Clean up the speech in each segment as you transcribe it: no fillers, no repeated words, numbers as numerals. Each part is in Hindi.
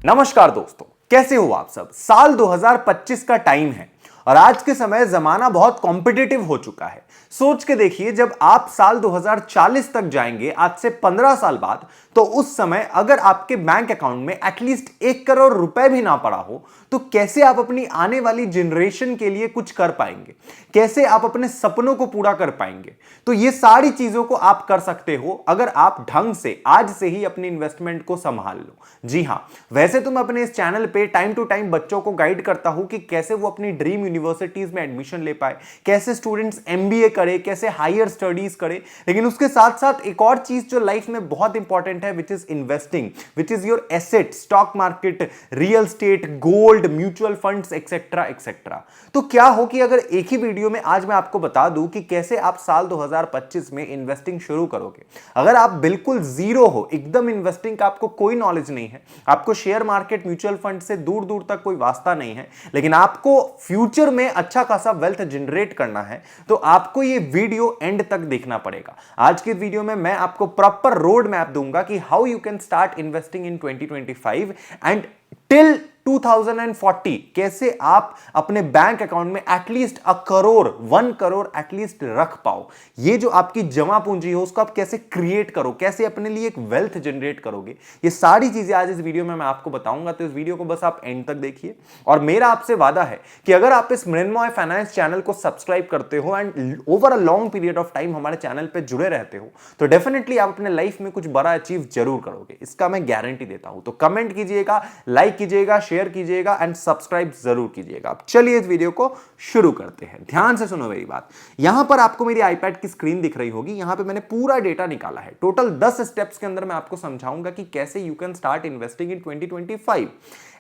नमस्कार दोस्तों, कैसे हो आप सब। साल 2025 का टाइम है और आज के समय जमाना बहुत कॉम्पिटिटिव हो चुका है। सोच के देखिए, जब आप साल 2040 तक जाएंगे, आज से 15 साल बाद, तो उस समय अगर आपके बैंक अकाउंट में एटलीस्ट 1 करोड़ रुपए भी ना पड़ा हो, तो कैसे आप अपनी आने वाली जनरेशन के लिए कुछ कर पाएंगे, कैसे आप अपने सपनों को पूरा कर पाएंगे। तो ये सारी चीजों को आप कर सकते हो अगर आप ढंग से आज से ही अपनी इन्वेस्टमेंट को संभाल लो। जी हां, वैसे तो मैं अपने इस चैनल पे टाइम टू टाइम बच्चों को गाइड करता हूं कि कैसे वो अपनी ड्रीम यूनिवर्सिटीज में एडमिशन ले पाए, कैसे स्टूडेंट्स एमबीए करे, कैसे हायर स्टडीज करे। लेकिन उसके साथ साथ एक और चीज जो लाइफ में बहुत इंपॉर्टेंट है, which is investing, which is your asset, stock market, real estate, gold, mutual funds, etcetera etcetera. तो क्या हो कि अगर एक ही वीडियो में आज मैं आपको बता दूं कि कैसे आप साल 2025 में इन्वेस्टिंग शुरू करोगे। अगर आप बिल्कुल जीरो हो, एकदम इन्वेस्टिंग का आपको कोई नॉलेज नहीं है, आपको शेयर मार्केट, म्यूचुअल फंड से दूर दूर तक कोई वास्ता नहीं है, लेकिन आपको फ्यूचर में अच्छा खासा वेल्थ जनरेट करना है, तो आपको ये वीडियो एंड तक देखना पड़ेगा। आज के वीडियो में मैं आपको प्रॉपर रोड मैप दूंगा कि how you can start investing in 2025 and till 2040 कैसे आप अपने बैंक अकाउंट में एटलीस्ट 1 करोड़ एटलीस्ट रख पाओ। ये जो आपकी जमा पूंजी हो उसको आप कैसे क्रिएट करो, कैसे अपने लिए एक वेल्थ जनरेट करोगे, ये सारी चीजें आज इस वीडियो में मैं आपको बताऊंगा। तो इस वीडियो को बस आप एंड तक देखिए। और मेरा आपसे वादा है कि अगर आप इस मृण्मय फाइनेंस चैनल को सब्सक्राइब करते हो and over a long period of time हमारे चैनल पर जुड़े रहते हो, तो डेफिनेटली आप अपने लाइफ में कुछ बड़ा अचीव जरूर करोगे, इसका मैं गारंटी देता हूं। तो कमेंट कीजिएगा, लाइक कीजिएगा, शेयर कीजिएगा एंड सब्सक्राइब जरूर कीजिएगा। चलिए इस वीडियो को शुरू करते हैं। ध्यान से सुनो मेरी बात। यहां पर आपको मेरी आईपैड की स्क्रीन दिख रही होगी, यहां पे मैंने पूरा डेटा निकाला है। टोटल 10 स्टेप्स के अंदर मैं आपको समझाऊंगा कि कैसे you can start investing in 2025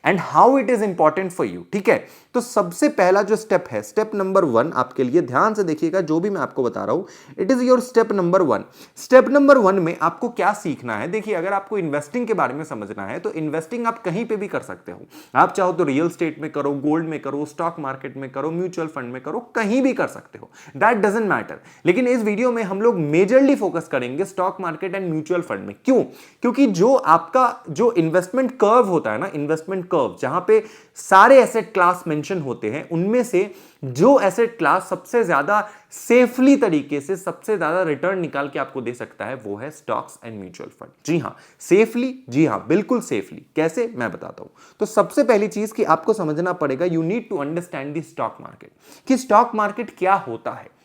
and how it is important for you. ठीक है, तो सबसे पहला जो स्टेप है, स्टेप नंबर 1 आपके लिए, ध्यान से देखिएगा, जो भी मैं आपको बता रहा हूं it is your step number 1। Step number 1 में आपको क्या सीखना है। देखिए, अगर आपको इन्वेस्टिंग के बारे में समझना है तो इन्वेस्टिंग आप कहीं पे भी कर सकते हो। आप चाहो तो रियल स्टेट में करो, गोल्ड में करो, स्टॉक मार्केट में करो, म्यूचुअल फंड में करो, कहीं भी कर सकते हो, दैट डजंट मैटर। लेकिन इस वीडियो में हम लोग मेजरली फोकस करेंगे stock market and mutual fund में। क्यों? क्योंकि जो आपका जो इन्वेस्टमेंट कर्व होता है ना, इन्वेस्टमेंट कर्व जहां पे सारे एसेट क्लास मेंशन होते हैं, उनमें से जो एसेट क्लास सबसे ज्यादा सेफली तरीके से सबसे ज्यादा रिटर्न निकाल के आपको दे सकता है वो है स्टॉक्स एंड म्यूचुअल फंड। जी हां, सेफली, जी हां, बिल्कुल सेफली। कैसे, मैं बताता हूं। तो सबसे पहली चीज कि आपको समझना पड़ेगा, you need to understand the stock market, कि स्टॉक मार्केट क्या होता है,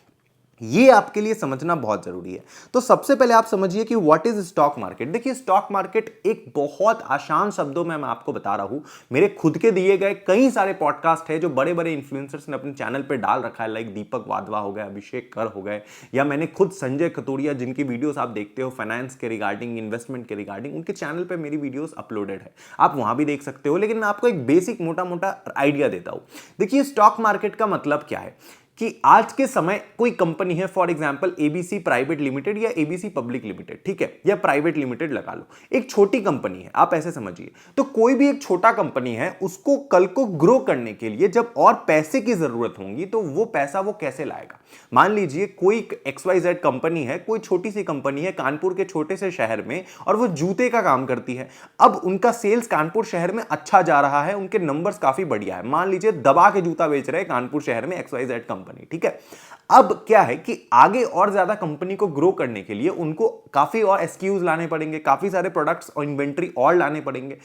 ये आपके लिए समझना बहुत जरूरी है। तो सबसे पहले आप समझिए कि व्हाट इज स्टॉक मार्केट। देखिए, स्टॉक मार्केट एक बहुत आसान शब्दों में मैं आपको बता रहा हूं। मेरे खुद के दिए गए कई सारे पॉडकास्ट है जो बड़े बड़े इन्फ्लुएंसर्स ने अपने चैनल पे डाल रखा है, लाइक दीपक वाधवा हो गए, अभिषेक कर हो गए, या मैंने खुद संजय खतोरिया, जिनकी वीडियोस आप देखते हो फाइनेंस के रिगार्डिंग, इन्वेस्टमेंट के रिगार्डिंग, उनके चैनल पर मेरी वीडियोस अपलोडेड है, आप वहां भी देख सकते हो। लेकिन मैं आपको एक बेसिक मोटा मोटा आइडिया देता हूं। देखिए, स्टॉक मार्केट का मतलब क्या है कि आज के समय कोई कंपनी है, for example ABC private limited या एबीसी पब्लिक लिमिटेड, ठीक है, या प्राइवेट लिमिटेड लगा लो, एक छोटी कंपनी है, आप ऐसे समझिए। तो कोई भी एक छोटा कंपनी है, उसको कल को ग्रो करने के लिए जब और पैसे की जरूरत होगी, तो वो पैसा वो कैसे लाएगा। मान लीजिए कोई XYZ कंपनी है, कोई छोटी सी कंपनी है कानपुर के छोटे से शहर में, और वो जूते का काम करती है। अब उनका सेल्स कानपुर शहर में अच्छा जा रहा है, उनके नंबर्स काफी बढ़िया है, मान लीजिए दबा के जूता बेच रहे हैं कानपुर शहर में XYZ कंपनी, ठीक है। अब क्या है कि आगे और ज्यादा कंपनी को ग्रो करने के लिए उनको काफी और SKUs लाने पड़ेंगे, काफी सारे प्रोडक्ट्स और इन्वेंट्री और लाने पड़ेंगे,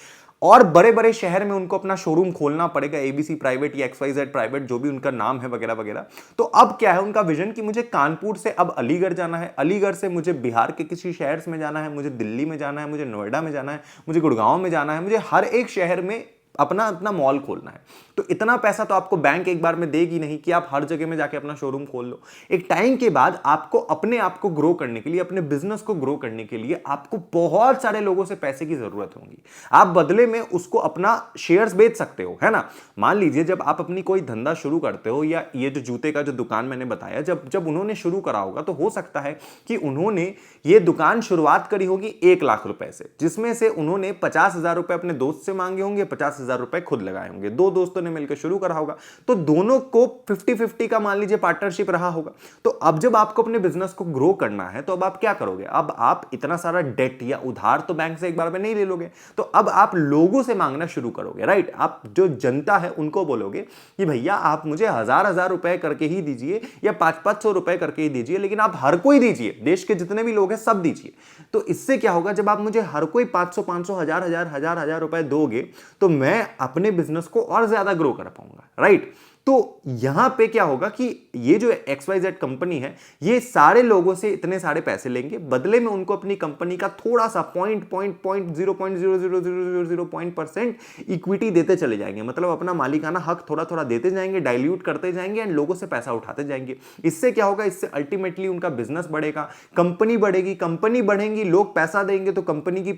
और बड़े बड़े शहर में उनको अपना शोरूम खोलना पड़ेगा, एबीसी प्राइवेट या XYZ प्राइवेट, जो भी उनका नाम है वगैरह वगैरह। तो अब क्या है उनका विजन कि मुझे कानपुर से अब अलीगढ़ जाना है, अलीगढ़ से मुझे बिहार के किसी शहर में जाना है, मुझे दिल्ली में जाना है, मुझे नोएडा में जाना है, मुझे गुड़गांव में जाना है, मुझे हर एक शहर में अपना अपना मॉल खोलना है। तो इतना पैसा तो आपको बैंक एक बार में देगी नहीं कि आप हर जगह में जाके अपना शोरूम खोल लो। एक टाइम के बाद आपको अपने आप को ग्रो करने के लिए, अपने बिजनेस को ग्रो करने के लिए आपको बहुत सारे लोगों से पैसे की जरूरत होगी। आप बदले में उसको अपना शेयर्स बेच सकते हो, है ना। मान लीजिए जब आप अपनी कोई धंधा शुरू करते हो, या ये जो जूते का जो दुकान मैंने बताया, जब उन्होंने शुरू करा होगा, तो हो सकता है कि उन्होंने ये दुकान शुरुआत करी होगी 1 लाख रुपए से, जिसमें से उन्होंने 50,000 रुपए अपने दोस्त से मांगे होंगे, 50,000 50,000 रुपए खुद लगाए होंगे, दो दोस्तों ने मिलकर शुरू करा होगा, तो दोनों को 50-50 का मान लीजिए पार्टनरशिप रहा होगा। तो अब जब आपको अपने बिजनेस को ग्रो करना है तो अब आप क्या करोगे, अब आप इतना सारा डेट या उधार तो बैंक से एक बार में नहीं ले लोगे, तो अब आप लोगों से मांगना शुरू करोगे, राइट। आप जो जनता है उनको बोलोगे कि भैया आप मुझे 1,000 रुपए करके ही दीजिए या 500 रुपए करके ही दीजिए, लेकिन आप हर कोई दीजिए, देश के जितने भी लोग हैं सब दीजिए। तो इससे क्या होगा, जब आप मुझे हर कोई 500 हजार रुपए दोगे तो मैं अपने बिजनेस को और ज्यादा ग्रो कर पाऊंगा, राइट। तो यहां पे क्या होगा कि ये जो XYZ कंपनी है ये सारे लोगों से इतने सारे पैसे लेंगे, बदले में उनको अपनी कंपनी का थोड़ा सा 0.0000% इक्विटी देते चले जाएंगे, मतलब अपना मालिकाना हक थोड़ा थोड़ा देते जाएंगे, डाइल्यूट करते जाएंगे एंड लोगों से पैसा उठाते जाएंगे। इससे क्या होगा, इससे अल्टीमेटली उनका बिजनेस बढ़ेगा, कंपनी बढ़ेगी, कंपनी बढ़ेगी, लोग पैसा देंगे तो कंपनी की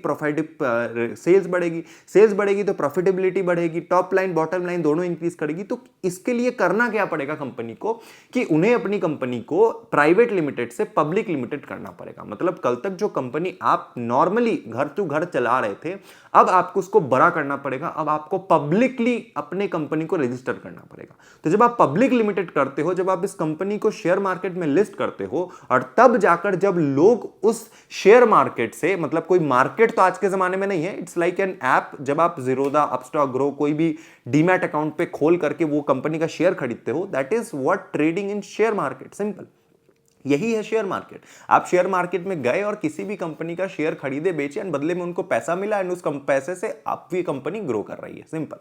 सेल्स बढ़ेगी तो प्रॉफिटेबिलिटी बढ़ेगी, टॉप लाइन बॉटम लाइन दोनों इंक्रीज करेगी। तो इसके लिए करना क्या पड़ेगा कंपनी को कि उन्हें अपनी कंपनी को प्राइवेट लिमिटेड से पब्लिक लिमिटेड करना पड़ेगा। मतलब कल तक जो कंपनी आप नॉर्मली घर टू घर चला रहे थे, अब आपको उसको बड़ा करना पड़ेगा, अब आपको पब्लिकली अपने कंपनी को रजिस्टर करना पड़ेगा। तो जब आप पब्लिक लिमिटेड करते हो, जब आप इस कंपनी को शेयर मार्केट में लिस्ट करते हो, और तब जाकर जब लोग उस शेयर मार्केट से, मतलब कोई मार्केट तो आज के जमाने में नहीं है, इट्स लाइक एन ऐप, जब आप जीरोधा, अपस्टॉक, ग्रो कोई भी डीमैट अकाउंट पे खोल करके वो कंपनी का शेयर खरीदते हो, that is what trading in share market, simple. यही है शेयर मार्केट। आप शेयर मार्केट में गए और किसी भी कंपनी का शेयर खरीदे बेचे एंड बदले में उनको पैसा मिला एंड उस पैसे से आपकी कंपनी ग्रो कर रही है, सिंपल।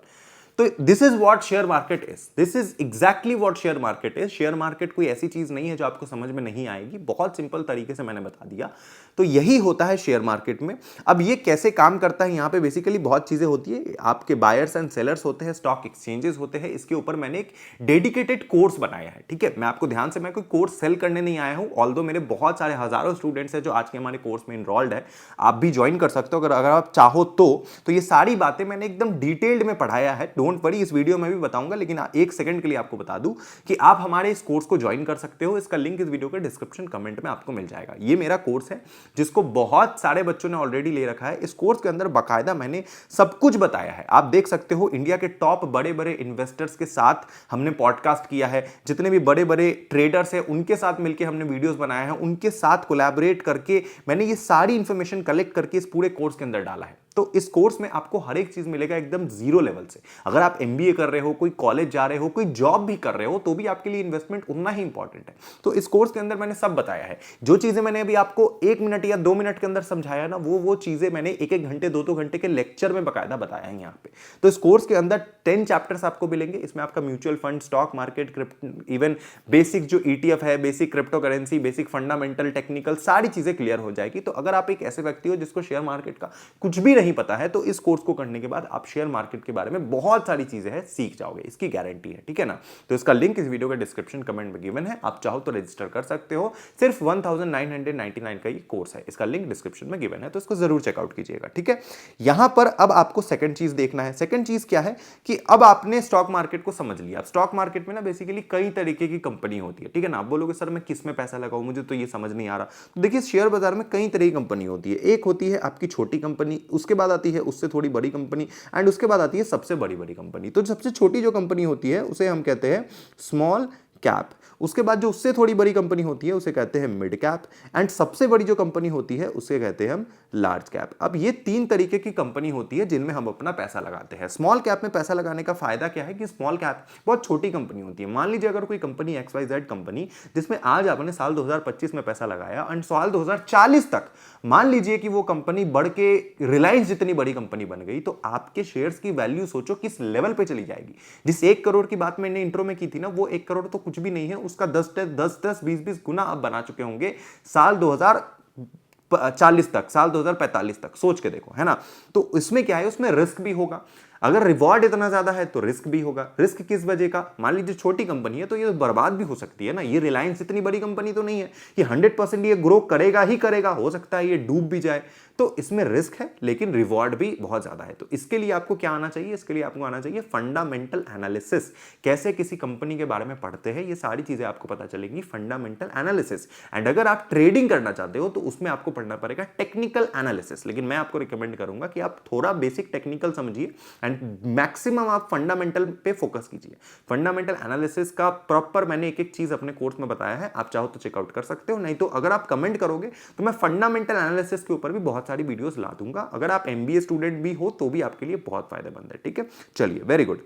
तो this is what share market is, this is exactly what share market is. Share market कोई ऐसी चीज नहीं है जो आपको समझ में नहीं आएगी, बहुत सिंपल तरीके से मैंने बता दिया। तो यही होता है शेयर मार्केट में। अब ये कैसे काम करता है, यहाँ पे बेसिकली बहुत चीजें होती है, आपके बायर्स एंड सेलर्स होते हैं, स्टॉक एक्सचेंजेस होते हैं, इसके ऊपर मैंने एक डेडिकेटेड कोर्स बनाया है, ठीक है। मैं आपको ध्यान से, मैं कोई कोर्स सेल करने नहीं आया हूं, ऑल्दो मेरे बहुत सारे हजारों स्टूडेंट्स हैं जो आज के हमारे कोर्स में इनरोल्ड है, आप भी ज्वाइन कर सकते हो अगर आप चाहो तो ये सारी बातें मैंने एकदम डिटेल्ड में पढ़ाया है, डोंट वरी, इस वीडियो में भी बताऊंगा, लेकिन एक सेकंड के लिए आपको बता दूं कि आप हमारे इस कोर्स को ज्वाइन कर सकते हो। इसका लिंक इस वीडियो के डिस्क्रिप्शन कमेंट में आपको मिल जाएगा। ये मेरा कोर्स है जिसको बहुत सारे बच्चों ने ऑलरेडी ले रखा है। इस कोर्स के अंदर बाकायदा मैंने सब कुछ बताया है, आप देख सकते हो। इंडिया के टॉप बड़े बड़े इन्वेस्टर्स के साथ हमने पॉडकास्ट किया है, जितने भी बड़े बड़े ट्रेडर्स हैं उनके साथ मिलकर हमने वीडियोस बनाया है, उनके साथ कोलैबोरेट करके मैंने ये सारी इंफॉर्मेशन कलेक्ट करके इस पूरे कोर्स के अंदर डाला है। तो इस कोर्स में आपको हर एक चीज मिलेगा एकदम जीरो लेवल से। अगर आप MBA कर रहे हो, कोई कॉलेज जा रहे हो, कोई जॉब भी कर रहे हो, तो भी आपके लिए इन्वेस्टमेंट उतना ही इंपॉर्टेंट है। तो इस कोर्स के अंदर मैंने सब बताया है। जो चीजें मैंने अभी आपको 1 मिनट या 2 मिनट के अंदर समझाया ना, वो चीजें मैंने 1-1 घंटे 2-2 घंटे के लेक्चर में बकायदा बताया है यहाँ पे। तो इस कोर्स के अंदर 10 चैप्टर्स आपको मिलेंगे। इसमें आपका mutual fund, stock market, even basic जो ETF है, basic crypto currency, basic fundamental, technical, सारी चीजें क्लियर हो जाएगी। तो अगर आप एक ऐसे व्यक्ति हो जिसको शेयर मार्केट का कुछ भी नहीं पता है, तो इस कोर्स को करने के बाद आप शेयर मार्केट के बारे में बहुत सारी चीजें हैं सीख जाओगे, इसकी गारंटी है, ठीक है ना। तो इसका लिंक इस वीडियो के डिस्क्रिप्शन कमेंट में गिवन है, आप चाहो तो रजिस्टर कर सकते हो। सिर्फ 1999 का ये कोर्स है, इसका लिंक डिस्क्रिप्शन में गिवन है, तो इसको जरूर चेकआउट कीजिएगा, ठीक है। यहां पर अब आपको सेकंड चीज देखना है। सेकंड चीज क्या है कि अब आपने स्टॉक मार्केट को समझ लिया। स्टॉक मार्केट में ना बेसिकली कई तरीके की कंपनी होती है, ठीक है ना। आप बोलोगे सर मैं किस में पैसा लगाऊं, मुझे तो ये समझ नहीं आ रहा। तो देखिए शेयर बाजार में कई तरह की कंपनी होती है। एक होती है आपकी छोटी कंपनी, उसके बाद आती है उससे थोड़ी बड़ी कंपनी, एंड उसके बाद आती है सबसे बड़ी कंपनी। तो सबसे छोटी जो कंपनी होती है उसे हम कहते हैं स्मॉल कैप। उसके बाद जो उससे थोड़ी बड़ी कंपनी होती है उसे कहते हैं मिड कैप, एंड सबसे बड़ी जो कंपनी होती है उसे कहते हैं हम लार्ज कैप। अब ये 3 तरीके की कंपनी होती है जिनमें हम अपना पैसा लगाते हैं। स्मॉल कैप में पैसा लगाने का फायदा क्या है कि स्मॉल कैप बहुत छोटी कंपनी होती है। मान लीजिए अगर कोई कंपनी XYZ कंपनी जिसमें आज आपने साल 2025 में पैसा लगाया एंड साल 2040 तक मान लीजिए कि वो कंपनी बढ़ के रिलायंस जितनी बड़ी कंपनी बन गई, तो आपके शेयर्स की वैल्यू सोचो किस लेवल पे चली जाएगी। जिस 1 करोड़ की बात मैंने इंट्रो में की थी ना, वो 1 करोड़ तो कुछ भी नहीं है, उसका 10-20 गुना आप बना चुके होंगे साल 2040 तक, साल 2045 तक। सोच के देखो, है ना। तो इसमें क्या है, उसमें रिस्क भी होगा। अगर रिवॉर्ड इतना ज्यादा है तो रिस्क भी होगा। रिस्क किस वजह का, मान लीजिए छोटी कंपनी है तो ये बर्बाद भी हो सकती है ना। ये रिलायंस इतनी बड़ी कंपनी तो नहीं है, ये 100% ये ग्रो करेगा ही करेगा, हो सकता है ये डूब भी जाए। तो इसमें रिस्क है लेकिन रिवॉर्ड भी बहुत ज्यादा है। तो इसके लिए आपको क्या आना चाहिए, इसके लिए आपको आना चाहिए फंडामेंटल एनालिसिस। कैसे किसी कंपनी के बारे में पढ़ते हैं, ये सारी चीजें आपको पता चलेंगी, फंडामेंटल एनालिसिस। एंड अगर आप ट्रेडिंग करना चाहते हो तो उसमें आपको पढ़ना पड़ेगा टेक्निकल एनालिसिस। लेकिन मैं आपको रिकमेंड करूंगा कि आप थोड़ा बेसिक टेक्निकल समझिए एंड मैक्सिमम आप फंडामेंटल पे फोकस कीजिए। फंडामेंटल एनालिसिस का प्रॉपर मैंने एक एक चीज अपने कोर्स में बताया है, आप चाहो तो चेकआउट कर सकते हो, नहीं तो अगर आप कमेंट करोगे तो मैं फंडामेंटल एनालिसिस के ऊपर भी बहुत सारी वीडियोस ला दूंगा। अगर आप एमबीए स्टूडेंट भी हो तो भी आपके लिए बहुत फायदेमंद है। ठीक है, चलिए, वेरी गुड।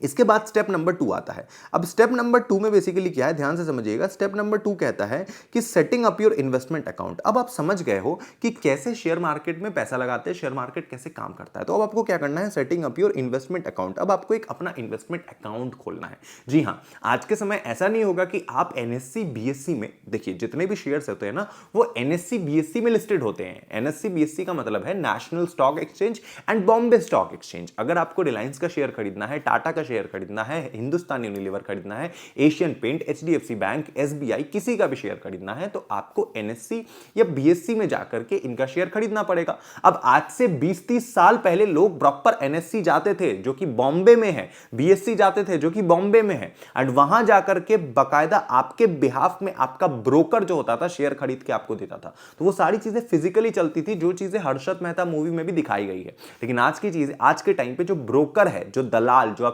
इसके बाद स्टेप नंबर 2 आता है। अब स्टेप नंबर 2 में बेसिकली क्या है, ध्यान से समझिएगा। स्टेप नंबर 2 कहता है कि setting up your investment account. अब आप समझ गए हो कि कैसे शेयर मार्केट में पैसा लगाते हैं, शेयर मार्केट कैसे काम करता है। तो अब आपको क्या करना है, setting up your investment account. अब आपको एक अपना इन्वेस्टमेंट अकाउंट खोलना है। जी हाँ, आज के समय ऐसा नहीं होगा कि आप एनएससी बीएससी में, देखिए जितने भी शेयर्स होते हैं ना वो एनएससी बीएससी में लिस्टेड होते हैं। एनएससी बीएससी का मतलब है national stock exchange and Bombay stock exchange. अगर आपको रिलायंस का शेयर खरीदना है, टाटा का शेयर खरीदना है, हिंदुस्तान यूनिलीवर खरीदना है, Asian Paint, HDFC Bank, SBI, किसी का भी शेयर खरीदना है तो आपको एनएससी या बीएससी में जाकर के इनका शेयर खरीदना पड़ेगा। अब आज से 20-30 साल पहले लोग प्रॉपर एनएससी जाते थे जो कि बॉम्बे में है, बीएससी जाते थे जो कि बॉम्बे में है, एंड वहां जाकर के बकायदा आपके बिहाफ में आपका ब्रोकर जो होता था शेयर खरीद के आपको देता था। तो वो सारी चीजें फिजिकली चलती थी, जो चीजें हर्षद मेहता मूवी में भी दिखाई गई है। लेकिन आज की चीज, आज के टाइम पे जो ब्रोकर है, जो दलाल, जो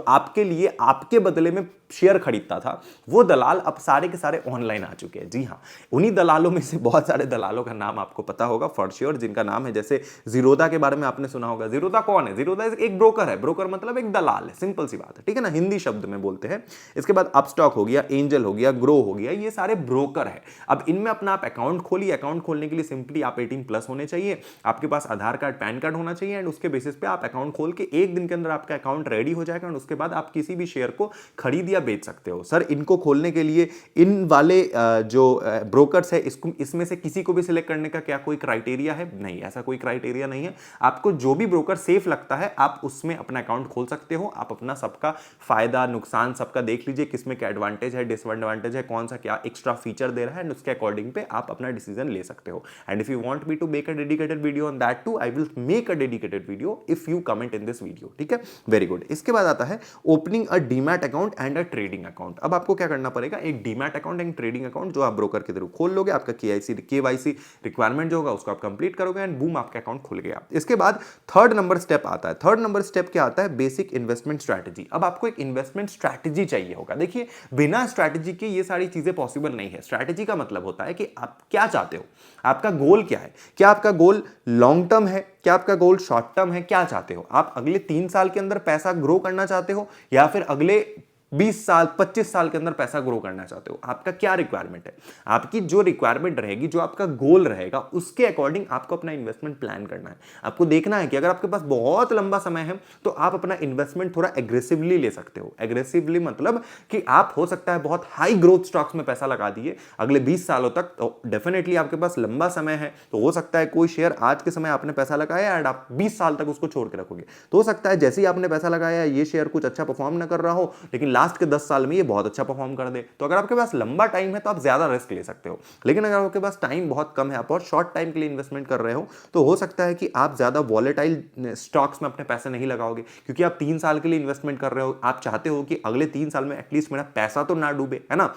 आपके लिए आपके बदले में शेयर खरीदता था, वो दलाल अब सारे के सारे ऑनलाइन आ चुके हैं। जी हाँ, उन्हीं दलालों में से बहुत सारे दलालों का नाम आपको पता होगा फॉर श्योर, जिनका नाम है, जैसे जीरोधा के बारे में आपने सुना होगा। जीरोधा कौन है? जीरोधा एक ब्रोकर है। ब्रोकर मतलब एक दलाल है, सिंपल सी बात है, ठीक है ना, हिंदी शब्द में बोलते हैं। इसके बाद अपस्टॉक हो गया, एंजल हो गया, ग्रो हो गया, ये सारे ब्रोकर है। अब इनमें अपना आप अकाउंट खोलिए। अकाउंट खोलने के लिए सिंपली आप 18+ होने चाहिए, आपके पास आधार कार्ड, पैन कार्ड होना चाहिए, एंड उसके बेसिस पे आप अकाउंट खोल के 1 दिन के अंदर आपका अकाउंट रेडी हो जाएगा, एंड उसके बाद आप किसी भी शेयर को खरीद या बेच सकते हो। सर, इनको खोलने के लिए इन वाले जो ब्रोकर्स है, इसमें से किसी को भी सिलेक्ट करने का क्या कोई क्राइटेरिया है? नहीं, ऐसा कोई क्राइटेरिया नहीं है। आपको जो भी ब्रोकर सेफ लगता है आप उसमें अपना अकाउंट खोल सकते हो। आप अपना सबका फायदा नुकसान सबका देख लीजिए, किसमें क्या एडवांटेज है, डिसएडवांटेज है, कौन सा क्या एक्स्ट्रा फीचर दे रहा है, एंड उसके अकॉर्डिंग पे आप अपना डिसीजन ले सकते हो। And if you want me to make a dedicated video on that too, I will make a dedicated video if you comment in this video. ठीक है, वेरी गुड। इसके बाद आता है opening a demat account and a trading account. अब आपको क्या करना पड़ेगा, एक demat account and trading account जो आप ब्रोकर के थ्रू खोल लोगे, आपका केवाईसी रिक्वायरमेंट जो होगा उसको आप कंप्लीट करोगे, एंड बूम, आपका अकाउंट खुल गया। इसके बाद थर्ड नंबर स्टेप आता है। थर्ड नंबर स्टेप क्या आता है, बेसिक इन्वेस्टमेंट स्ट्रैटेजी। अब आपको एक इन्वेस्टमेंट स्ट्रैटेजी चाहिए होगा। देखिए, बिना स्ट्रैटेजी के ये सारी चीजें पॉसिबल नहीं है। स्ट्रैटेजी का मतलब होता है कि आप क्या चाहते हो, आपका गोल क्या है, क्या आपका गोल लॉन्ग टर्म है, क्या आपका गोल शॉर्ट टर्म है, क्या चाहते हो आप? अगले 3 साल के अंदर पैसा ग्रो करना चाहते हो या फिर अगले 20 साल 25 साल के अंदर पैसा ग्रो करना चाहते हो? आपका क्या रिक्वायरमेंट है? आपकी जो रिक्वायरमेंट रहेगी, जो आपका गोल रहेगा, उसके अकॉर्डिंग आपको अपना इन्वेस्टमेंट प्लान करना है। आपको देखना है कि अगर आपके पास बहुत लंबा समय है तो आप अपना इन्वेस्टमेंट थोड़ा एग्रेसिवली ले सकते हो। एग्रेसिवली मतलब कि आप हो सकता है बहुत हाई ग्रोथ स्टॉक्स में पैसा लगा दिए अगले 20 सालों तक, तो डेफिनेटली आपके पास लंबा समय है, तो हो सकता है कोई शेयर आज के समय आपने पैसा लगाया एंड आप 20 साल तक उसको छोड़ के रखोगे, तो हो सकता है जैसे ही आपने पैसा लगाया ये शेयर कुछ अच्छा परफॉर्म ना कर रहा हो, लेकिन लास्ट के 10 साल में ये बहुत अच्छा परफॉर्म कर दे। तो अगर आपके पास लंबा टाइम है तो आप ज्यादा रिस्क ले सकते हो। लेकिन अगर आपके पास टाइम बहुत कम है, आप बहुत शॉर्ट टाइम के लिए इन्वेस्टमेंट कर रहे हो, तो हो सकता है कि आप ज्यादा वॉलेटाइल स्टॉक्स में अपने पैसे नहीं लगाओगे, क्योंकि आप 3 साल के लिए इन्वेस्टमेंट कर रहे हो। आप चाहते हो कि अगले 3 साल में एटलीस्ट मेरा पैसा तो ना डूबे, है ना,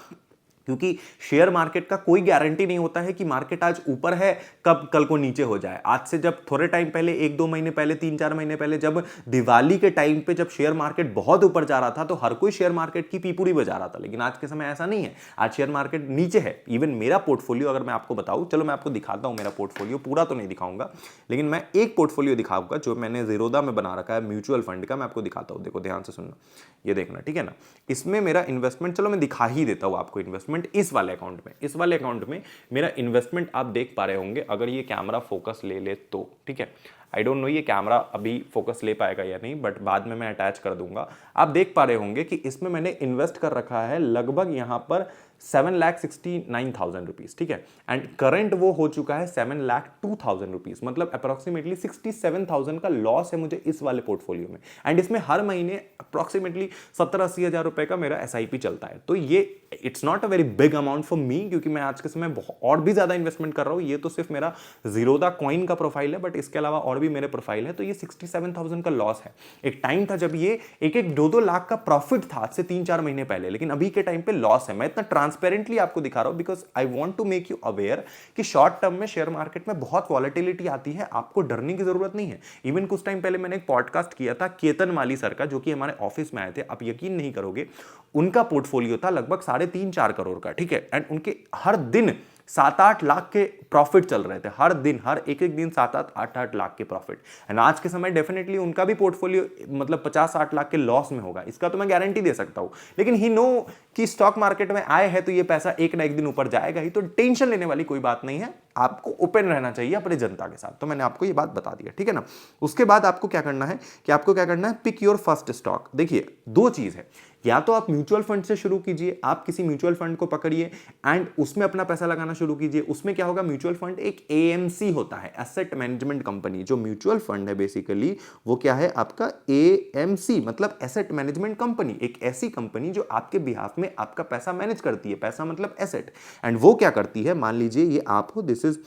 क्योंकि शेयर मार्केट का कोई गारंटी नहीं होता है कि मार्केट आज ऊपर है कब कल को नीचे हो जाए। आज से जब थोड़े टाइम पहले, 1-2 महीने पहले, 3-4 महीने पहले, जब दिवाली के टाइम पे जब शेयर मार्केट बहुत ऊपर जा रहा था तो हर कोई शेयर मार्केट की पीपूरी बजा रहा था। लेकिन आज के समय ऐसा नहीं है, आज शेयर मार्केट नीचे है। इवन मेरा पोर्टफोलियो अगर मैं आपको बताऊं, चलो मैं आपको दिखाता हूं मेरा पोर्टफोलियो, पूरा तो नहीं दिखाऊंगा, लेकिन मैं एक पोर्टफोलियो दिखाऊंगा जो मैंने जीरोधा में बना रखा है म्यूचुअल फंड का। मैं आपको दिखाता हूं, देखो ध्यान से सुनना, ये देखना, ठीक है ना। इसमें मेरा इन्वेस्टमेंट, चलो मैं दिखा ही देता हूं आपको इन्वेस्टमेंट इस वाले अकाउंट में। इस वाले अकाउंट में मेरा इन्वेस्टमेंट आप देख पा रहे होंगे, अगर ये कैमरा फोकस ले ले तो, ठीक है। आई डोंट नो ये कैमरा अभी फोकस ले पाएगा या नहीं, बट बाद में मैं अटैच कर दूंगा। आप देख पा रहे होंगे कि इसमें मैंने इन्वेस्ट कर रखा है लगभग यहां पर 7,69,000 रुपीज, ठीक है। एंड करंट वो हो चुका है 7,02,000 रुपीज, मतलब अप्रोक्सीमेटली 67,000 का लॉस है मुझे इस वाले पोर्टफोलियो में। एंड इसमें हर महीने अप्रोक्सीमेटली 70-80 हजार रुपए का मेरा एसआईपी चलता है। तो ये it's not a very big amount for me, क्योंकि मैं आज के समय और भी ज्यादा इन्वेस्टमेंट कर रहा हूं। ये तो सिर्फ मेरा जीरोधा कॉइन का प्रोफाइल है, बट इसके अलावा और भी मेरे प्रोफाइल है। तो ये 67,000 का लॉस है। एक टाइम था जब ये 1-2 लाख का प्रॉफिट था, आज से 3-4 महीने पहले, लेकिन अभी के टाइम पे लॉस है। मैं इतना ट्रांसपेरेंटली आपको दिखा रहा हूं because I want to make you aware कि शॉर्ट टर्म में शेयर मार्केट में बहुत वॉलेटिलिटी आती है, आपको डरने की जरूरत नहीं है। इवन कुछ टाइम पहले मैंने एक पॉडकास्ट किया था केतन माली सर का, जो कि हमारे ऑफिस में आए थे। आप यकीन नहीं करोगे, उनका पोर्टफोलियो था लगभग 3.5-4 करोड़ का, ठीक है। एंड उनके हर दिन 7-8 लाख के प्रॉफिट चल रहे थे, हर दिन, हर एक दिन 7-8 लाख के प्रॉफिट। एंड आज के समय डेफिनेटली उनका भी पोर्टफोलियो मतलब 50-60 लाख के लॉस में होगा, इसका तो मैं गारंटी दे सकता हूं। लेकिन ही नो कि स्टॉक मार्केट में आए हैं तो ये पैसा एक ना एक दिन ऊपर जाएगा ही, तो टेंशन लेने वाली कोई बात नहीं है। आपको ओपन रहना चाहिए अपने जनता के साथ। तो मैंने आपको ये बात बता दिया, ठीक है ना। उसके बाद आपको क्या करना है कि आपको क्या करना है, पिक योर फर्स्ट स्टॉक। देखिए, दो चीज है, या तो आप म्यूचुअल फंड से शुरू कीजिए, आप किसी म्यूचुअल फंड को पकड़िए एंड उसमें अपना पैसा लगाना शुरू कीजिए। उसमें क्या होगा, म्यूचुअल फंड एक एएमसी होता है, एसेट मैनेजमेंट कंपनी। जो म्यूचुअल फंड है बेसिकली वो क्या है, आपका एएमसी मतलब एसेट मैनेजमेंट कंपनी, एक ऐसी कंपनी जो आपके बिहाफ में आपका पैसा मैनेज करती है। पैसा मतलब एसेट। एंड वो क्या करती है, मान लीजिए ये आप हो, दिस इज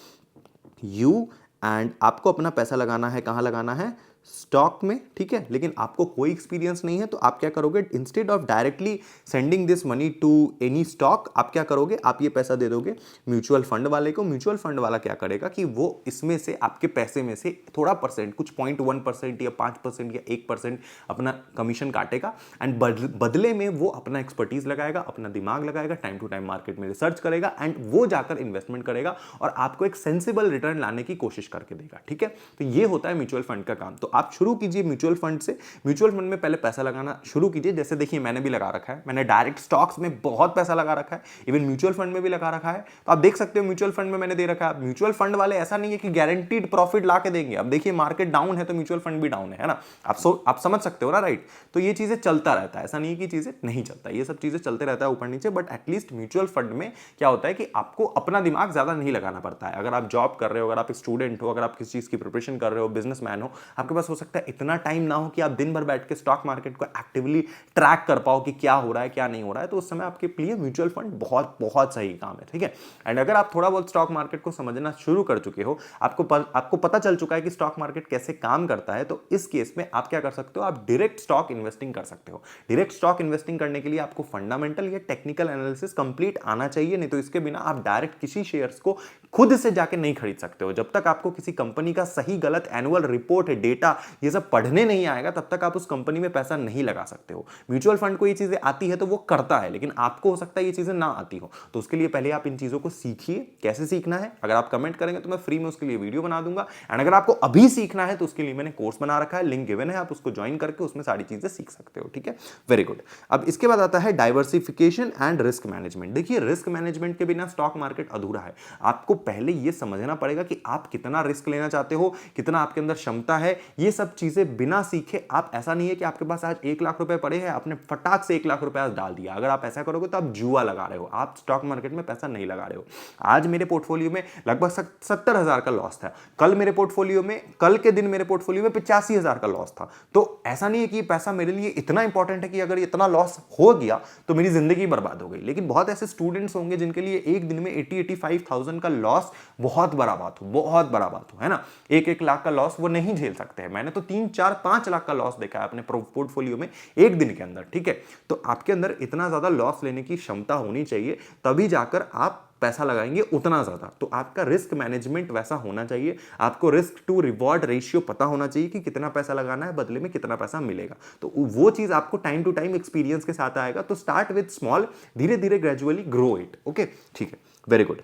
यू, एंड आपको अपना पैसा लगाना है, कहां लगाना है, स्टॉक में, ठीक है। लेकिन आपको कोई एक्सपीरियंस नहीं है, तो आप क्या करोगे, instead of directly sending this money to any stock, आप क्या करोगे, आप ये पैसा दे दोगे म्यूचुअल फंड वाले को। म्यूचुअल फंड वाला क्या करेगा कि वो इसमें से आपके पैसे में से थोड़ा परसेंट, कुछ 0.1% या 5% या 1% अपना कमीशन काटेगा। एंड बदले में वो अपना एक्सपर्टीज लगाएगा, अपना दिमाग लगाएगा, टाइम टू टाइम मार्केट में रिसर्च करेगा एंड वो जाकर इन्वेस्टमेंट करेगा और आपको एक सेंसिबल रिटर्न लाने की कोशिश करके देगा, ठीक है। तो ये होता है म्यूचुअल फंड का काम। तो आप शुरू कीजिए म्यूचुअल फंड से। म्यूचुअल फंड में पहले पैसा लगाना शुरू कीजिए। जैसे देखिए, मैंने भी लगा रखा है, मैंने डायरेक्ट स्टॉक्स में बहुत पैसा लगा रखा है, इवन म्यूचुअल फंड में भी लगा रखा है। तो आप देख सकते हो म्यूचुअल फंड में मैंने दे रखा है। म्यूचुअल फंड वाले ऐसा नहीं है कि गारंटीड प्रॉफिट ला के देंगे। अब देखिए, मार्केट डाउन है तो म्यूचुअल फंड भी डाउन है ना। आप समझ सकते हो ना, राइट। तो ये चीजें चलता रहता है, ऐसा नहीं कि चीजें नहीं चलता, ये सब चीजें चलते रहता है ऊपर नीचे। बट एटलीस्ट म्यूचुअल फंड में क्या होता है कि आपको अपना दिमाग ज्यादा नहीं लगाना पड़ता है। अगर आप जॉब कर रहे हो, अगर आप स्टूडेंट हो, अगर आप किसी चीज की प्रिपरेशन कर रहे हो, बिजनेसमैन हो, आपके पास हो सकता है इतना टाइम ना हो कि आप दिन भर बैठ के स्टॉक मार्केट को एक्टिवली ट्रैक कर पाओ कि क्या हो रहा है क्या नहीं हो रहा है। तो उस समय आपके लिए म्यूचुअल फंड बहुत बहुत सही काम है, ठीक है। एंड अगर आप थोड़ा बहुत स्टॉक मार्केट को समझना शुरू कर चुके हो, आपको पता चल चुका है कि स्टॉक मार्केट कैसे काम करता है, तो इस केस में आप क्या कर सकते हो, आप डायरेक्ट स्टॉक इन्वेस्टिंग कर सकते हो। डायरेक्ट स्टॉक इन्वेस्टिंग करने के लिए आपको फंडामेंटल या टेक्निकल एनालिसिस कंप्लीट आना चाहिए, नहीं तो इसके बिना आप डायरेक्ट किसी शेयर्स को खुद से जाके नहीं खरीद सकते हो। जब तक आपको किसी कंपनी का सही गलत एनुअल रिपोर्ट, डेटा, ये सब पढ़ने नहीं आएगा, तब तक आप उस कंपनी में पैसा नहीं लगा सकते हो। म्यूचुअल फंड को ये चीजें आती है तो वो करता है, लेकिन आपको हो सकता है ये चीजें ना आती हो। तो उसके लिए पहले आप इन चीजों को सीखिए। कैसे सीखना है, अगर आप कमेंट करेंगे तो मैं फ्री में उसके लिए वीडियो बना दूंगा। एंड अगर आपको अभी सीखना है तो उसके लिए मैंने कोर्स बना रखा है, लिंक गिवन है, आप उसको ज्वाइन करके उसमें सारी चीजें सीख सकते हो, ठीक है। Very good. अब इसके बाद आता है डाइवर्सिफिकेशन एंड रिस्क मैनेजमेंट। देखिए, रिस्क मैनेजमेंट के बिना स्टॉक मार्केट अधूरा है। आपको पहले ये समझना पड़ेगा कि आप कितना रिस्क लेना चाहते हो, कितना आपके अंदर क्षमता है। ये सब चीजें बिना सीखे आप, ऐसा नहीं है कि आपके पास आज 1 लाख रुपए पड़े हैं, आपने फटाक से 1 लाख रुपए आज डाल दिया। अगर आप ऐसा करोगे तो आप जुआ लगा रहे हो, आप स्टॉक मार्केट में पैसा नहीं लगा रहे हो। आज मेरे पोर्टफोलियो में लगभग 70,000 का लॉस था। कल के दिन मेरे पोर्टफोलियो में 85,000 का लॉस था। तो ऐसा नहीं है कि पैसा मेरे लिए इतना इंपॉर्टेंट है कि अगर इतना लॉस हो गया तो मेरी जिंदगी बर्बाद हो गई। लेकिन बहुत ऐसे स्टूडेंट्स होंगे जिनके लिए एक दिन में 80-85,000 का लॉस बहुत बड़ा बात हो, है ना। 1-1 लाख का लॉस वो नहीं झेल सकते हैं। मैंने तो 3-4-5 लाख का लॉस देखा है अपने पोर्टफोलियो में एक दिन के अंदर, ठीक है। तो आपके अंदर इतना ज्यादा लॉस लेने की क्षमता होनी चाहिए, तभी जाकर आप पैसा लगाएंगे उतना ज्यादा। तो आपका रिस्क मैनेजमेंट वैसा होना चाहिए। आपको रिस्क टू रिवॉर्ड रेशियो पता होना चाहिए कि कितना पैसा लगाना है, बदले में कितना पैसा मिलेगा। तो वो चीज आपको टाइम टू टाइम एक्सपीरियंस के साथ आएगा। तो स्टार्ट विद स्मॉल, धीरे धीरे ग्रेजुअली ग्रो इट, ओके, ठीक है, वेरी गुड।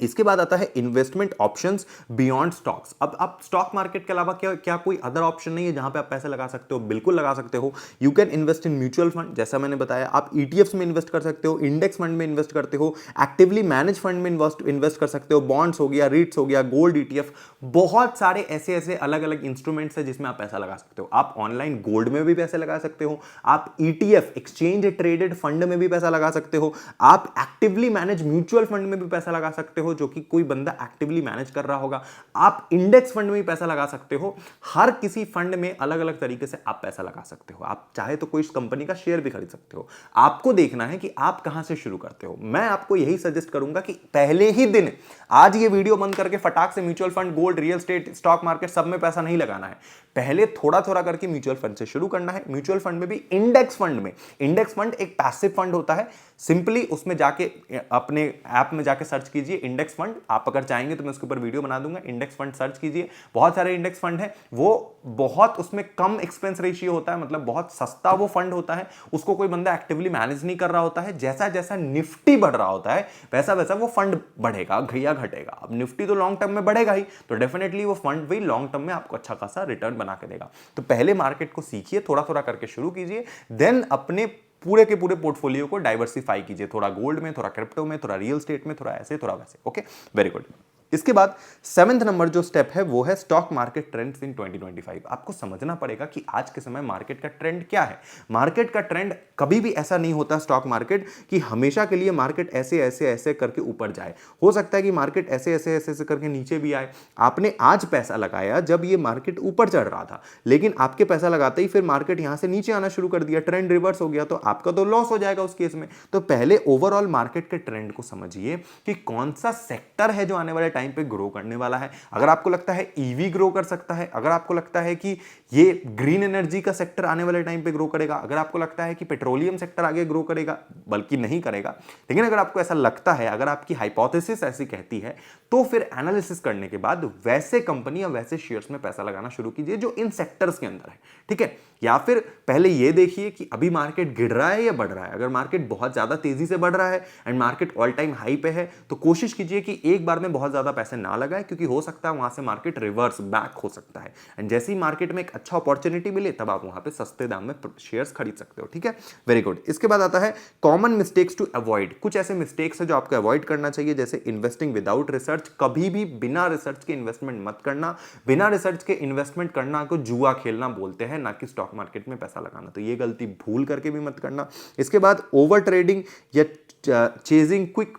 इसके बाद आता है इन्वेस्टमेंट ऑप्शंस बियॉन्ड स्टॉक्स। अब आप स्टॉक मार्केट के अलावा क्या क्या कोई अदर ऑप्शन नहीं है जहां पे आप पैसे लगा सकते हो? बिल्कुल लगा सकते हो। You can invest in mutual fund, जैसा मैंने बताया। आप ईटीएफ्स में इन्वेस्ट कर सकते हो, इंडेक्स फंड में इन्वेस्ट करते हो, एक्टिवली मैनेज फंड में इन्वेस्ट कर सकते हो, बॉन्ड्स हो गया, रीट्स हो गया, गोल्ड ईटीएफ, बहुत सारे ऐसे ऐसे अलग अलग इंस्ट्रूमेंट्स है जिसमें आप पैसा लगा सकते हो। आप ऑनलाइन गोल्ड में भी पैसे लगा सकते हो, आप ईटीएफ एक्सचेंज ट्रेडेड फंड में भी पैसा लगा सकते हो, आप एक्टिवली मैनेज म्यूचुअल फंड में भी पैसा लगा सकते हो जो कि कोई बंदा एक्टिवली मैनेज कर रहा होगा, आप इंडेक्स फंड में भी पैसा लगा सकते हो। हर किसी फंड में अलग अलग तरीके से आप पैसा लगा सकते हो। आप चाहे तो कोई कंपनी का शेयर भी खरीद सकते हो। आपको देखना है कि आप कहां से शुरू करते हो। मैं आपको यही सजेस्ट करूंगा कि पहले ही दिन, आज ये वीडियो बंद करके फटाक से mutual fund, gold, real estate, stock market सब में पैसा नहीं लगाना है। पहले थोड़ा थोड़ा करके म्यूचुअल फंड से शुरू करना है। म्यूचुअल फंड में भी इंडेक्स फंड में, इंडेक्स फंड एक पैसिव फंड होता है। सिंपली उसमें जाके अपने ऐप में जाके सर्च कीजिए इंडेक्स फंड। आप अगर चाहेंगे तो मैं उसके ऊपर वीडियो बना दूंगा। इंडेक्स फंड सर्च कीजिए, बहुत सारे इंडेक्स फंड है। वो बहुत, उसमें कम एक्सपेंस रेशियो होता है, मतलब बहुत सस्ता वो फंड होता है। उसको कोई बंदा एक्टिवली मैनेज नहीं कर रहा होता है। जैसा जैसा निफ्टी बढ़ रहा होता है वैसा वैसा वो फंड बढ़ेगा या घटेगा। अब निफ्टी तो लॉन्ग टर्म में बढ़ेगा ही, तो डेफिनेटली वो फंड भी लॉन्ग टर्म में आपको अच्छा खासा रिटर्न बना के देगा। तो पहले मार्केट को सीखिए, थोड़ा थोड़ा करके शुरू कीजिए, देन अपने पूरे के पूरे पोर्टफोलियो को डाइवर्सिफाई कीजिए। थोड़ा गोल्ड में, थोड़ा क्रिप्टो में, थोड़ा रियल एस्टेट में, थोड़ा ऐसे थोड़ा वैसे। Okay, very good. इसके बाद 7th नंबर जो स्टेप है वो है स्टॉक मार्केट ट्रेंड्स इन 2025। आपको समझना पड़ेगा कि आज के समय मार्केट का ट्रेंड क्या है। मार्केट का ट्रेंड कभी भी ऐसा नहीं होता स्टॉक मार्केट कि हमेशा के लिए मार्केट ऐसे ऐसे ऐसे करके ऊपर जाए। हो सकता है कि मार्केट ऐसे ऐसे ऐसे ऐसे करके नीचे भी आए। आपने आज पैसा लगाया जब ये मार्केट ऊपर चढ़ रहा था, लेकिन आपके पैसा लगाते ही फिर मार्केट यहां से नीचे आना शुरू कर दिया, ट्रेंड रिवर्स हो गया, तो आपका तो लॉस हो जाएगा उस केस में। तो पहले ओवरऑल मार्केट के ट्रेंड को समझिए कि कौन सा सेक्टर है जो आने वाले टाइम पे ग्रो करने वाला है। अगर आपको लगता है ईवी ग्रो कर सकता है, अगर आपको लगता है कि ये ग्रीन एनर्जी का सेक्टर आने वाले टाइम पे ग्रो करेगा, अगर आपको लगता है कि पेट्रोलियम सेक्टर आगे ग्रो करेगा, बल्कि नहीं करेगा, लेकिन अगर आपको ऐसा लगता है, अगर आपकी हाइपोथेसिस ऐसी कहती है, तो फिर एनालिसिस करने के बाद वैसे कंपनी या वैसे शेयर्स में पैसा लगाना शुरू कीजिए जो इन सेक्टर्स के अंदर है। ठीक है, या फिर पहले ये देखिए कि अभी मार्केट गिर रहा है या बढ़ रहा है। अगर मार्केट बहुत ज्यादा तेजी से बढ़ रहा है and market all time high पे है, तो कोशिश कीजिए कि एक बार में बहुत ज्यादा पैसे ना लगाए, क्योंकि हो सकता है वहां से मार्केट रिवर्स बैक हो सकता है। एंड जैसे ही मार्केट में एक अच्छा अपॉर्चुनिटी मिले तब आप वहां पे सस्ते दाम में शेयर्स खरीद सकते हो। ठीक है, वेरी गुड। इसके बाद आता है कॉमन मिस्टेक्स टू अवॉइड। कुछ ऐसे मिस्टेक्स है जो आपको अवॉइड करना चाहिए, जैसे इन्वेस्टिंग विदाउट रिसर्च। कभी भी बिना रिसर्च के इन्वेस्टमेंट मत करना। बिना रिसर्च के इन्वेस्टमेंट करना को जुआ खेलना बोलते हैं, ना कि स्टॉक मार्केट में पैसा लगाना। तो ये गलती भूल करके भी मत करना। इसके बाद ओवर ट्रेडिंग या चेजिंग क्विक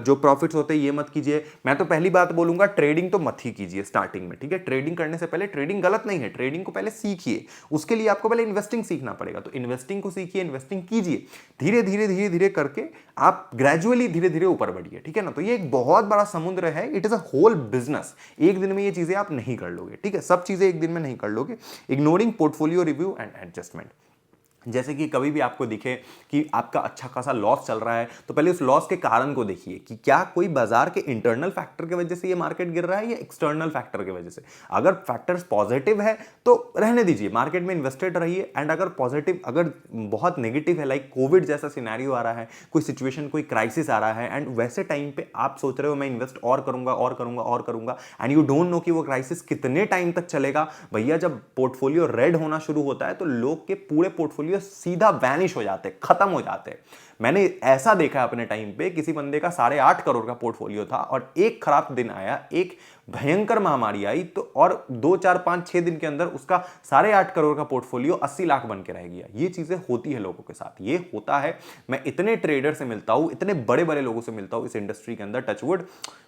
जो प्रॉफिट्स होते हैं ये मत कीजिए। मैं तो पहली बात बोलूंगा, ट्रेडिंग तो मत ही कीजिए स्टार्टिंग में। ठीक है, ट्रेडिंग करने से पहले, ट्रेडिंग गलत नहीं है, ट्रेडिंग को पहले सीखिए। उसके लिए आपको पहले इन्वेस्टिंग सीखना पड़ेगा। तो इन्वेस्टिंग को सीखिए, इन्वेस्टिंग कीजिए, धीरे धीरे धीरे धीरे करके आप ग्रेजुअली धीरे धीरे ऊपर बढ़िए। ठीक है ना, तो ये एक बहुत बड़ा समुद्र है, it is a whole business. एक दिन में ये चीजें आप नहीं कर लोगे। ठीक है, सब चीजें एक दिन में नहीं कर लोगे। Ignoring portfolio review and adjustment. जैसे कि कभी भी आपको दिखे कि आपका अच्छा खासा लॉस चल रहा है, तो पहले उस लॉस के कारण को देखिए कि क्या कोई बाजार के इंटरनल फैक्टर की वजह से ये मार्केट गिर रहा है या एक्सटर्नल फैक्टर की वजह से। अगर फैक्टर्स पॉजिटिव है तो रहने दीजिए, मार्केट में इन्वेस्टेड रहिए। एंड अगर पॉजिटिव, अगर बहुत नेगेटिव है, लाइक कोविड जैसा सिनेरियो आ रहा है, कोई सिचुएशन, कोई क्राइसिस आ रहा है, एंड वैसे टाइम पे आप सोच रहे हो मैं इन्वेस्ट और करूंगा और करूंगा और करूंगा, एंड यू डोंट नो कि वो क्राइसिस कितने टाइम तक चलेगा। भैया, जब पोर्टफोलियो रेड होना शुरू होता है तो लोग के पूरे पोर्टफोलियो सीधा वैनिश हो जाते, खत्म हो जाते। मैंने ऐसा देखा है अपने टाइम पे, किसी बंदे का 8.5 करोड़ का पोर्टफोलियो था और एक खराब दिन आया, एक भयंकर महामारी आई, तो और 2, 4, 5, 6 दिन के अंदर उसका 8.5 करोड़ का पोर्टफोलियो 80 लाख बन के रह गया। ये चीजें होती है लोगों के साथ, ये होता है। मैं इतने ट्रेडर से मिलता हूं, इतने बड़े बड़े लोगों से मिलता हूं इस इंडस्ट्री के अंदर, टचवुड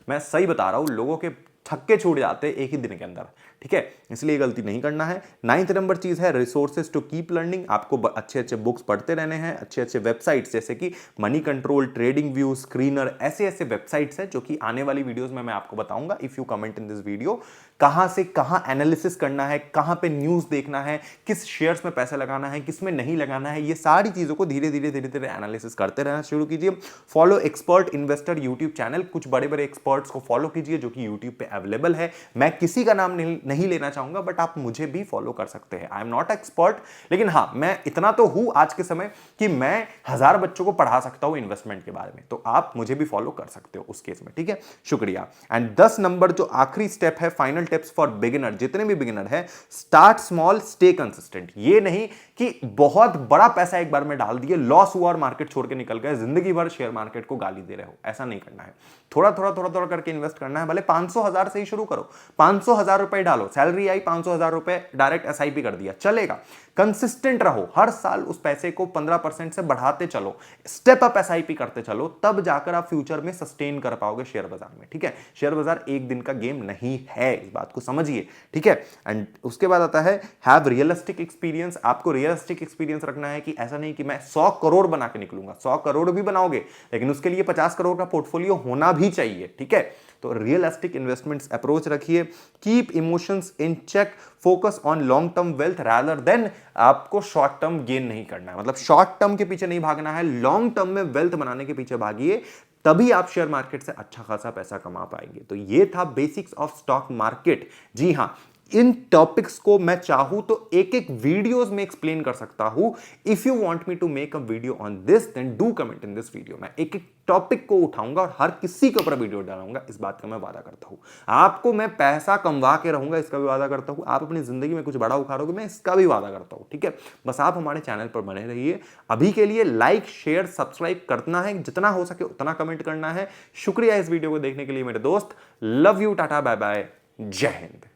मैं सही बता रहा हूं, लोगों के छक्के छूट जाते हैं एक ही दिन के अंदर। ठीक है, इसलिए गलती नहीं करना है। 9th नंबर चीज है रिसोर्सेज टू कीप लर्निंग। आपको अच्छे अच्छे बुक्स पढ़ते रहने हैं, अच्छे अच्छे वेबसाइट्स जैसे कि money control, trading view, screener, ऐसे ऐसे वेबसाइट्स हैं जो कि आने वाली वीडियोस में मैं आपको बताऊंगा। If you comment in this video, कहां से कहां एनालिसिस करना है, कहां पे न्यूज देखना है, किस शेयर्स में पैसा लगाना है, किस में नहीं लगाना है, ये सारी चीजों को धीरे धीरे धीरे धीरे एनालिसिस करते रहना शुरू कीजिए। Follow expert investor YouTube channel, कुछ बड़े बड़े एक्सपर्ट्स को फॉलो कीजिए जो कि यूट्यूब पे अवेलेबल है। मैं किसी का नाम नहीं लेना चाहूंगा, बट आप मुझे भी फॉलो कर सकते हैं। आई एम नॉट एक्सपर्ट, लेकिन हाँ, मैं इतना तो हूं आज के समय कि मैं 1000 बच्चों को पढ़ा सकता हूं इन्वेस्टमेंट के बारे में। तो आप मुझे भी फॉलो कर सकते हो उस केस में, ठीक है। शुक्रिया। एंड 10 नंबर जो आखिरी स्टेप है, फाइनल टिप्स फॉर बिगिनर, जितने भी बिगिनर है, स्टार्ट स्मॉल, स्टे कंसिस्टेंट। ये नहीं कि बहुत बड़ा पैसा एक बार में डाल दिए, लॉस हुआ और मार्केट छोड़ के निकल गए, जिंदगी भर शेयर मार्केट को गाली दे रहे हो। ऐसा नहीं करना है। थोड़ा थोड़ा थोड़ा थोड़ा करके इन्वेस्ट करना है। भले 500,000 से ही शुरू करो, 500,000 रुपए डालो, सैलरी आई, 500,000 रुपए डायरेक्ट एसआईपी कर दिया, चलेगा। कंसिस्टेंट रहो, हर साल उस पैसे को 15% से बढ़ाते चलो, स्टेप अप एसआईपी करते चलो, तब जाकर आप फ्यूचर में सस्टेन कर पाओगे शेयर बाजार में, ठीक है। शेयर बाजार एक दिन का गेम नहीं है, इस बात को समझिए, ठीक है। एंड उसके बाद आता है हैव रियलिस्टिक एक्सपीरियंस। आपको रियलिस्टिक एक्सपीरियंस रखना है कि ऐसा नहीं कि मैं 100 करोड़ बना के निकलूंगा। 100 करोड़ भी बनाओगे, लेकिन उसके लिए 50 करोड़ का पोर्टफोलियो होना भी चाहिए, ठीक है। तो रियलिस्टिक इन्वेस्टमेंट्स अप्रोच रखिए, keep emotions in check, focus on long term wealth rather than, आपको शॉर्ट टर्म गेन नहीं करना है, मतलब शॉर्ट टर्म के पीछे नहीं भागना है, लॉन्ग टर्म में वेल्थ बनाने के पीछे भागिए, तभी आप शेयर मार्केट से अच्छा खासा पैसा कमा पाएंगे। तो ये था बेसिक्स ऑफ स्टॉक मार्केट। जी हां, इन टॉपिक्स को मैं चाहूं तो एक एक वीडियोस में एक्सप्लेन कर सकता हूं। If you want me to make a video on this, then do comment in this video. मैं एक एक टॉपिक को उठाऊंगा और हर किसी के ऊपर वीडियो डालूंगा, इस बात का मैं वादा करता हूं। आपको मैं पैसा कमवा के रहूंगा, इसका भी वादा करता हूं। आप अपनी जिंदगी में कुछ बड़ा उखाड़ोगे, मैं इसका भी वादा करता हूं, ठीक है। बस आप हमारे चैनल पर बने रहिए। अभी के लिए लाइक, शेयर, सब्सक्राइब करना है, जितना हो सके उतना कमेंट करना है। शुक्रिया इस वीडियो को देखने के लिए मेरे दोस्त। Love you, tata, bye bye, जय हिंद।